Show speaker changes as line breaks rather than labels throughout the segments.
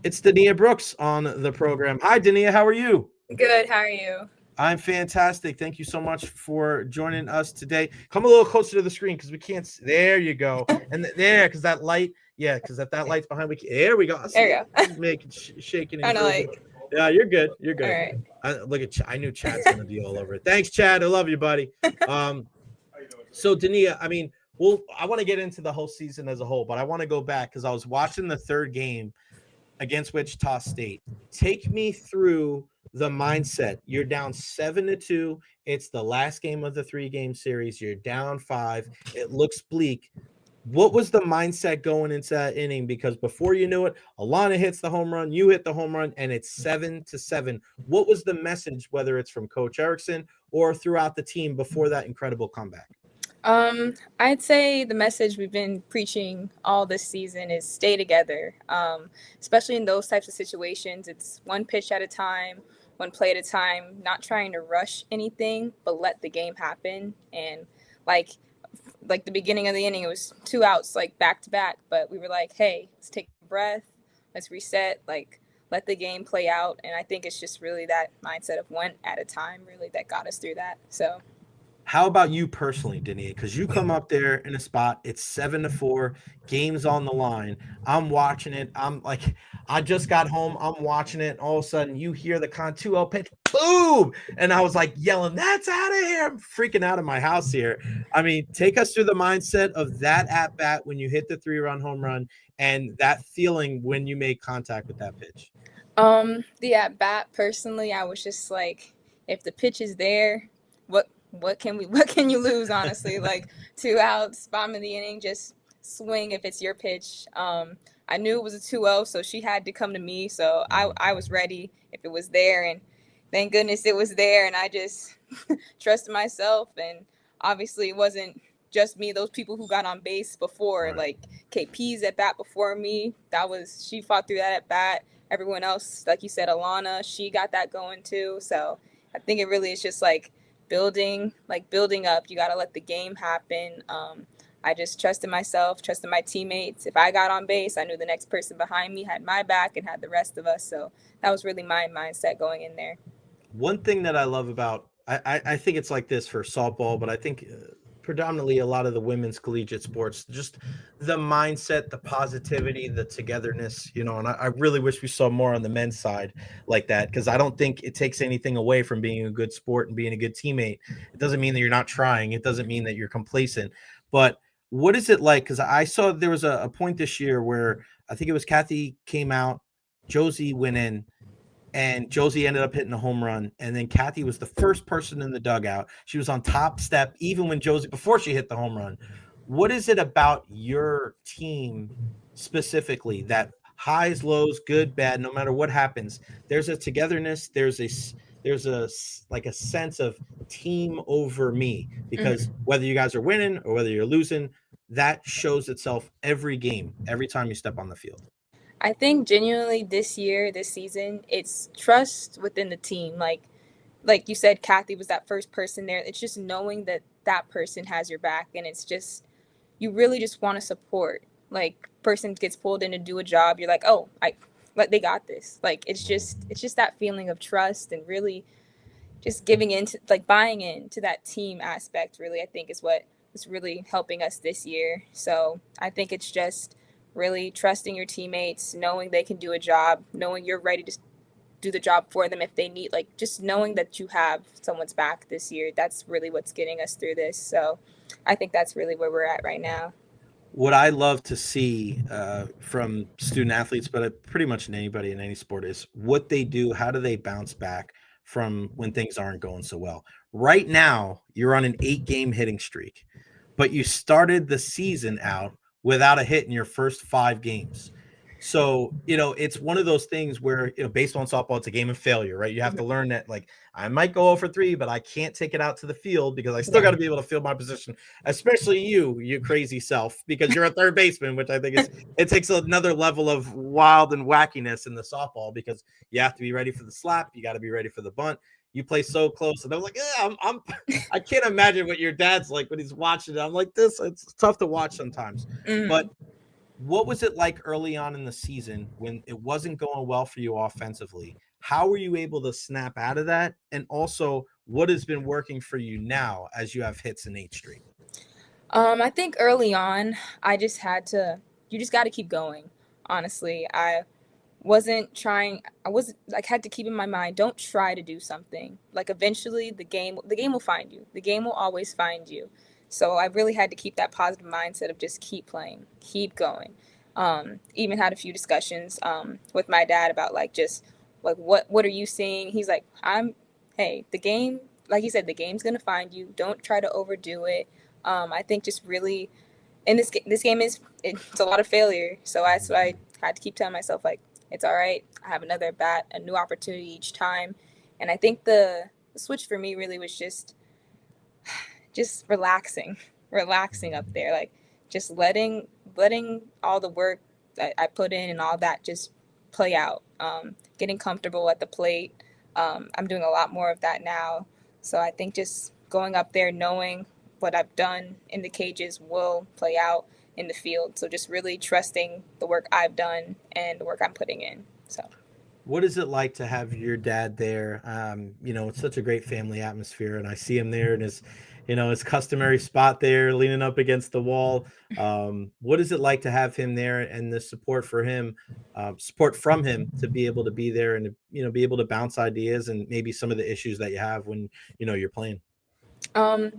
It's DaNia Brooks on the program. Hi, DaNia. How are you?
Good. How are you?
I'm fantastic. Thank you so much for joining us today. Come a little closer to the screen because we can't. There you go. And there, because that light. Yeah, because if that light's behind, there we go. I see
There
it.
you go.
Making shaking and
Kind of
grooving.
like.
Yeah, you're good. You're
All
good.
right.
Look at. I knew Chad's gonna be all over it. Thanks, Chad. I love you, buddy. Um, so DaNia, I mean, well, I want to get into the whole season as a whole, but I want to go back because I was watching the third game against Wichita State. Take me through the mindset. You're down 7-2. It's the last game of the 3-game series. You're down 5. It looks bleak. What was the mindset going into that inning? Because before you knew it, Alana hits the home run, you hit the home run, and it's 7-7. What was the message, whether it's from Coach Erickson or throughout the team before that incredible comeback?
I'd say the message we've been preaching all this season is stay together. Especially in those types of situations, it's one pitch at a time, one play at a time, not trying to rush anything, but let the game happen. And like the beginning of the inning, it was 2 outs, like back to back, but we were like, hey, let's take a breath, let's reset, like let the game play out. And I think it's just really that mindset of one at a time, really, that got us through that. So.
How about you personally, DaNia? Because you come up there in a spot, it's 7-4, game's on the line. I'm watching it. I'm like, I just got home. I'm watching it. All of a sudden, you hear the 2-0 pitch, boom! And I was like yelling, "That's out of here!" I'm freaking out of my house here. I mean, take us through the mindset of that at bat when you hit the 3-run home run, and that feeling when you made contact with that pitch.
The at bat, personally, I was just like, if the pitch is there, what can you lose, honestly? Like 2 outs, bottom of the inning, just swing if it's your pitch. I knew it was a 2-0, so she had to come to me, so I was ready if it was there, and thank goodness it was there, and I just trusted myself. And obviously it wasn't just me, those people who got on base before,
Right.
like KP's at bat before me, she fought through that at bat. Everyone else, like you said, Alana, she got that going too. So I think it really is just like building up. You got to let the game happen. I just trusted myself, trusted my teammates. If I got on base, I knew the next person behind me had my back and had the rest of us. So that was really my mindset going in there.
One thing that I love about I think it's like this for softball, but I think predominantly a lot of the women's collegiate sports, just the mindset, the positivity, the togetherness, and I really wish we saw more on the men's side like that, because I don't think it takes anything away from being a good sport and being a good teammate. It doesn't mean that you're not trying. It doesn't mean that you're complacent. But what is it like? Because I saw there was a point this year where I think it was Kathy came out, Josie went in, and Josie ended up hitting a home run. And then Kathy was the first person in the dugout. She was on top step, even when Josie, before she hit the home run. What is it about your team specifically that highs, lows, good, bad, no matter what happens, there's a togetherness, there's a like a sense of team over me, because
Mm-hmm.
whether you guys are winning or whether you're losing, that shows itself every game, every time you step on the field.
I think genuinely this season, it's trust within the team. Like you said, Kathy was that first person there. It's just knowing that that person has your back, and it's just you really just want to support. Like person gets pulled in to do a job, you're like, oh, like they got this. Like it's just that feeling of trust and really just giving into like buying into that team aspect. Really, I think is what is really helping us this year. So I think it's just really trusting your teammates, knowing they can do a job, knowing you're ready to do the job for them if they need, like just knowing that you have someone's back this year. That's really what's getting us through this. So I think that's really where we're at right now.
What I love to see from student athletes, but pretty much in anybody in any sport, is what they do. How do they bounce back from when things aren't going so well? Right now, you're on an 8-game hitting streak, but you started the season out without a hit in your first 5 games. So, it's one of those things where, baseball and softball, it's a game of failure, right? You have to learn that, like, I might go 0 for 3, but I can't take it out to the field because I still
Yeah.
got to be able to field my position, especially you crazy self, because you're a third baseman, which I think it takes another level of wild and wackiness in the softball, because you have to be ready for the slap. You got to be ready for the bunt. You play so close. And I'm like, I can't imagine what your dad's like when he's watching it. I'm like this. It's tough to watch sometimes.
Mm-hmm.
But What was it like early on in the season when it wasn't going well for you offensively? How were you able to snap out of that? And also, what has been working for you now as you have hits in 8th Street?
I think early on, I just had to. You just got to keep going. Honestly, I wasn't trying. I was like had to keep in my mind. Don't try to do something. Like eventually, the game will find you. The game will always find you. So I really had to keep that positive mindset of just keep playing, keep going. Even had a few discussions with my dad about like just like what are you seeing? He's like, hey, the game, like he said, the game's gonna find you. Don't try to overdo it. I think just really, and this game it's a lot of failure. So that's what I had to keep telling myself, like it's all right. I have another at bat, a new opportunity each time, and I think the switch for me really was just relaxing up there, like just letting all the work that I put in and all that just play out. Getting comfortable at the plate. I'm doing a lot more of that now. So I think just going up there, knowing what I've done in the cages will play out in the field. So just really trusting the work I've done and the work I'm putting in. So.
What is it like to have your dad there? It's such a great family atmosphere, and I see him there in his customary spot there, leaning up against the wall. What is it like to have him there and the support from him to be able to be there and be able to bounce ideas and maybe some of the issues that you have when you're playing?
Um,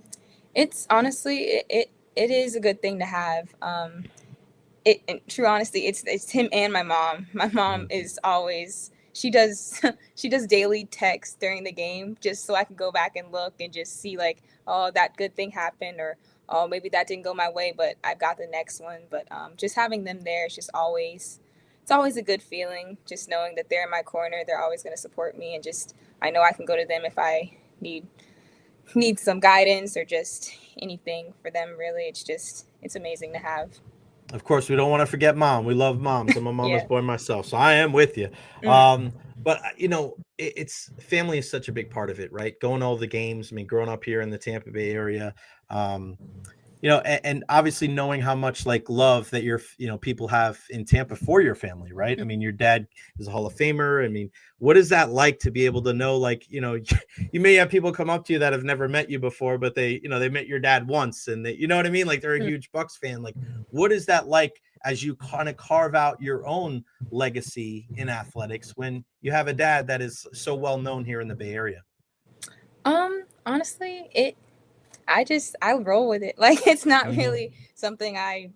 it's honestly it is a good thing to have. It in true honesty, it's him and my mom. My mom
Mhm.
is always she does she does daily texts during the game just so I can go back and look and just see like, oh, that good thing happened, or oh, maybe that didn't go my way, but I've got the next one. But just having them there is just always it's always a good feeling. Just knowing that they're in my corner, they're always going to support me, and just I know I can go to them if I need some guidance or just anything for them. Really, it's amazing to have.
Of course, we don't want to forget mom. We love moms. I'm a mama's
Yeah.
boy myself, so I am with you.
Mhm.
But it's family is such a big part of it, right? Going to all the games. I mean, growing up here in the Tampa Bay area, um, and obviously knowing how much like love that people have in Tampa for your family, right? I mean, your dad is a Hall of Famer. I mean, what is that like to be able to know, like, you may have people come up to you that have never met you before, but they met your dad once and you know what I mean? Like they're a
Mhm.
huge Bucks fan. Like, what is that like as you kind of carve out your own legacy in athletics when you have a dad that is so well known here in the Bay Area?
Honestly, I roll with it. Like it's not
Mhm.
really something I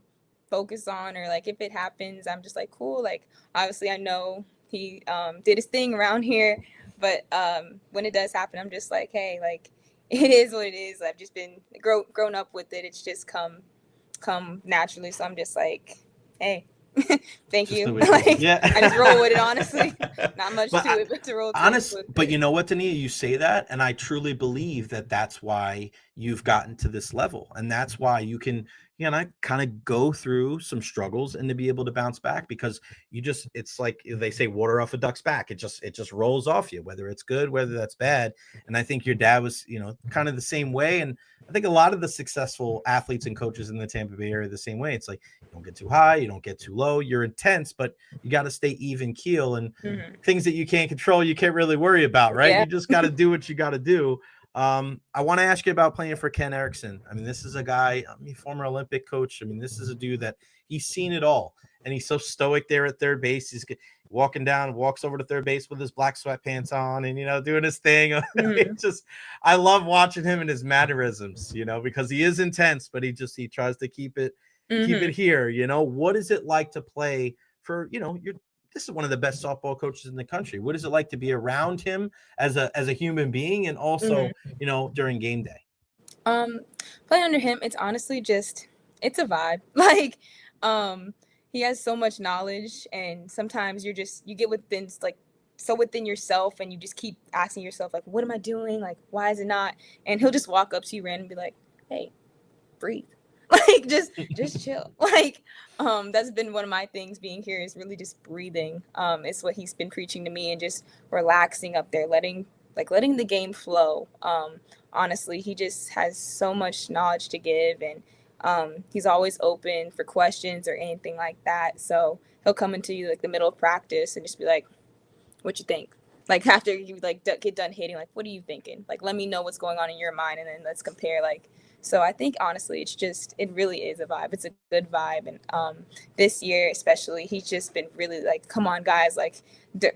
focus on, or like if it happens, I'm just like cool. Like obviously I know he did his thing around here, but when it does happen, I'm just like, hey, like it is what it is. I've just been grown up with it. It's just come naturally. So I'm just like, hey, thank
Just the
you.
way it is.
Like
Yeah.
I just roll with it. Honestly, not much
But
to it, but to roll
honest,
with
but
it.
you know what, Dania, you say that, and I truly believe that that's why you've gotten to this level, and that's why you can, kind of go through some struggles and to be able to bounce back because it's like they say, water off a duck's back. It just rolls off you, whether it's good, whether that's bad. And I think your dad was, kind of the same way, and I think a lot of the successful athletes and coaches in the Tampa Bay area are the same way. It's like you don't get too high, you don't get too low. You're intense, but you got to stay even keel. And
Hmm.
things that you can't control, you can't really worry about, right?
Yeah.
You just got to do what you got to do. I want to ask you about playing for Ken Erickson. I mean, this is a guy, former Olympic coach. I mean, this is a dude that he's seen it all, and he's so stoic there at third base. He's walking down, walks over to third base with his black sweatpants on, and doing his thing.
Hmm.
It's just, I love watching him and his mannerisms, because he is intense, but he tries to keep it
Hmm.
here. What is it like to play for your this is one of the best softball coaches in the country. What is it like to be around him as a human being and also,
Hmm.
during game day?
Um, Playing under him, it's honestly just it's a vibe. Like, um, he has so much knowledge, and sometimes you get within like so within yourself, and you just keep asking yourself like, "What am I doing? Like, why is it not?" And he'll just walk up to you random and be like, "Hey, breathe." Like just chill. Like that's been one of my things being here is really just breathing. It's what he's been preaching to me, and just relaxing up there, letting the game flow. Honestly, he just has so much knowledge to give, and He's always open for questions or anything like that. So he'll come into you like the middle of practice and just be like, "What you think?" Like after you like get done hitting, like, "What are you thinking?" Like, let me know what's going on in your mind, and then let's compare. Like, so I think honestly, it really is a vibe. It's a good vibe, and this year especially, he's just been really like, "Come on, guys!" Like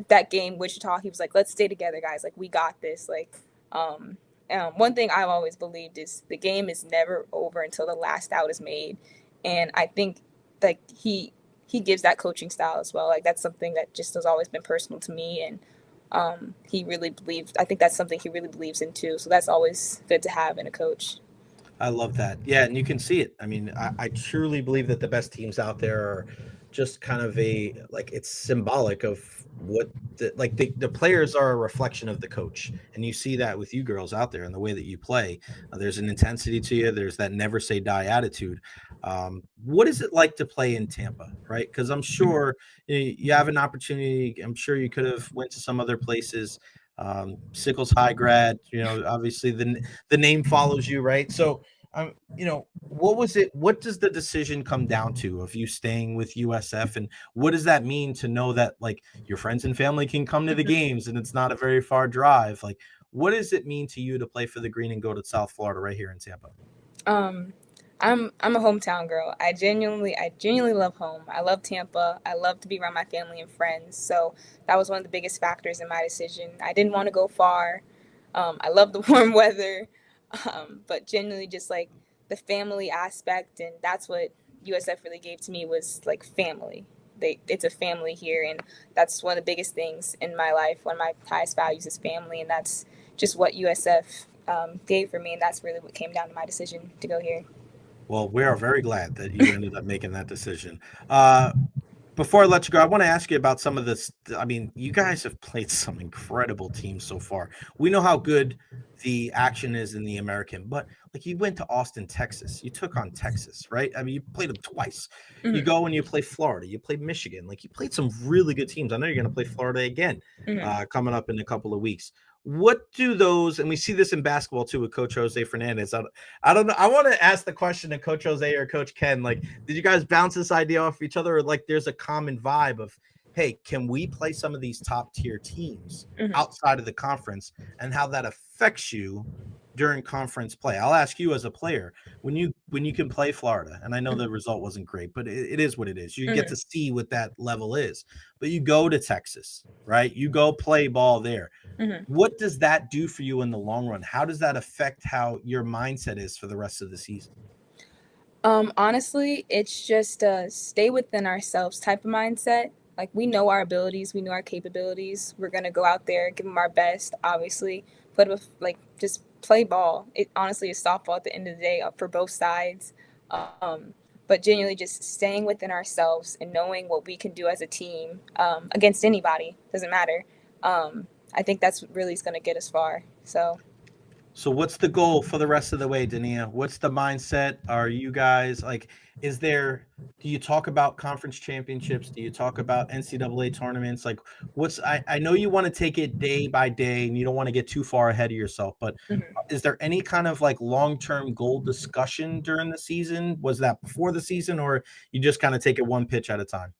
that game Wichita, he was like, "Let's stay together, guys. Like we got this." Like, one thing I've always believed is the game is never over until the last out is made, and I think like he gives that coaching style as well. Like that's something that just has always been personal to me, and he really believes. I think that's something he really believes in too. So that's always good to have in a coach.
I love that. Yeah, and you can see it. I mean, I truly believe that the best teams out there are just kind of it's symbolic of what the players are a reflection of the coach. And you see that with you girls out there and the way that you play. There's an intensity to you. There's that never say die attitude. What is it like to play in Tampa, right? Because I'm sure you have an opportunity. I'm sure you could have went to some other places. Sickles High grad, obviously the name follows you, right? So, what was it? What does the decision come down to of you staying with USF, and what does that mean to know that like your friends and family can come to the games and it's not a very far drive? Like, what does it mean to you to play for the Green and go to South Florida right here in Tampa?
Um, I'm a hometown girl. I genuinely love home. I love Tampa. I love to be around my family and friends. So that was one of the biggest factors in my decision. I didn't want to go far. I love the warm weather, but genuinely just like the family aspect, and that's what USF really gave to me was like family. It's a family here, and that's one of the biggest things in my life. One of my highest values is family, and that's just what USF gave for me, and that's really what came down to my decision to go here.
Well, we are very glad that you ended up making that decision. Before I let you go, I want to ask you about some of this. I mean, you guys have played some incredible teams so far. We know how good the action is in the American, but like you went to Austin, Texas. You took on Texas, right? I mean, you played them twice. You
Mm-hmm.
go and you play Florida. You play Michigan. Like you played some really good teams. I know you're going to play Florida again
Mm-hmm.
coming up in a couple of weeks. What do those, and we see this in basketball too with Coach Jose Fernandez. I don't know. I want to ask the question to Coach Jose or Coach Ken. Like, did you guys bounce this idea off each other, or like there's a common vibe of, hey, can we play some of these top tier teams
Mm-hmm.
outside of the conference, and how that affects you during conference play? I'll ask you as a player when you can play Florida, and I know the result wasn't great, but it is what it is. You get
Mm-hmm.
to see what that level is. But you go to Texas, right? You go play ball there.
Mm-hmm.
What does that do for you in the long run? How does that affect how your mindset is for the rest of the season?
Honestly, it's just a stay within ourselves type of mindset. Like we know our abilities, we know our capabilities. We're gonna go out there, give them our best. Obviously, put up like just play ball. It honestly is softball at the end of the day, up for both sides. Um, but genuinely just staying within ourselves and knowing what we can do as a team against anybody doesn't matter. I think that's what really is gonna get us far. So.
So what's the goal for the rest of the way, Dania? What's the mindset? Are you guys like, do you talk about conference championships? Do you talk about NCAA tournaments? Like I know you want to take it day by day and you don't want to get too far ahead of yourself, but
Mhm.
is there any kind of like long-term goal discussion during the season? Was that before the season, or you just kind of take it one pitch at a time?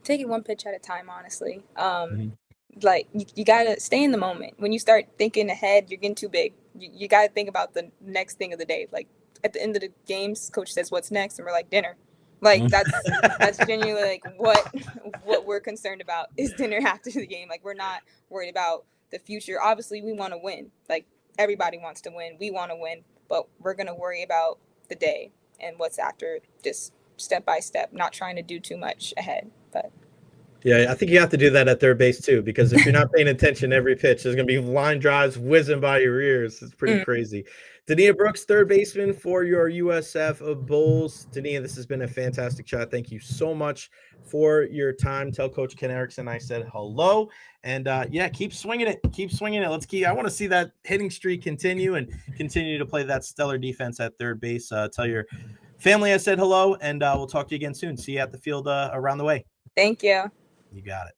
Take it one pitch at a time, honestly.
Mhm.
Like you gotta stay in the moment. When you start thinking ahead, you're getting too big. You gotta think about the next thing of the day. Like at the end of the games, coach says, "What's next?" And we're like, "Dinner." Like that's genuinely like what we're concerned about is dinner after the game. Like we're not worried about the future. Obviously, we want to win. Like everybody wants to win. We want to win, but we're gonna worry about the day and what's after, just step by step, not trying to do too much ahead. But
Yeah, I think you have to do that at third base too, because if you're not paying attention every pitch, there's going to be line drives whizzing by your ears. It's pretty
mm,
crazy. DaNia Brooks, third baseman for your USF Bulls. DaNia, this has been a fantastic chat. Thank you so much for your time. Tell Coach Ken Erickson I said hello. And yeah, keep swinging it. Keep swinging it. I want to see that hitting streak continue and continue to play that stellar defense at third base. Tell your family I said hello, and we'll talk to you again soon. See you at the field around the way.
thank you.
You got it.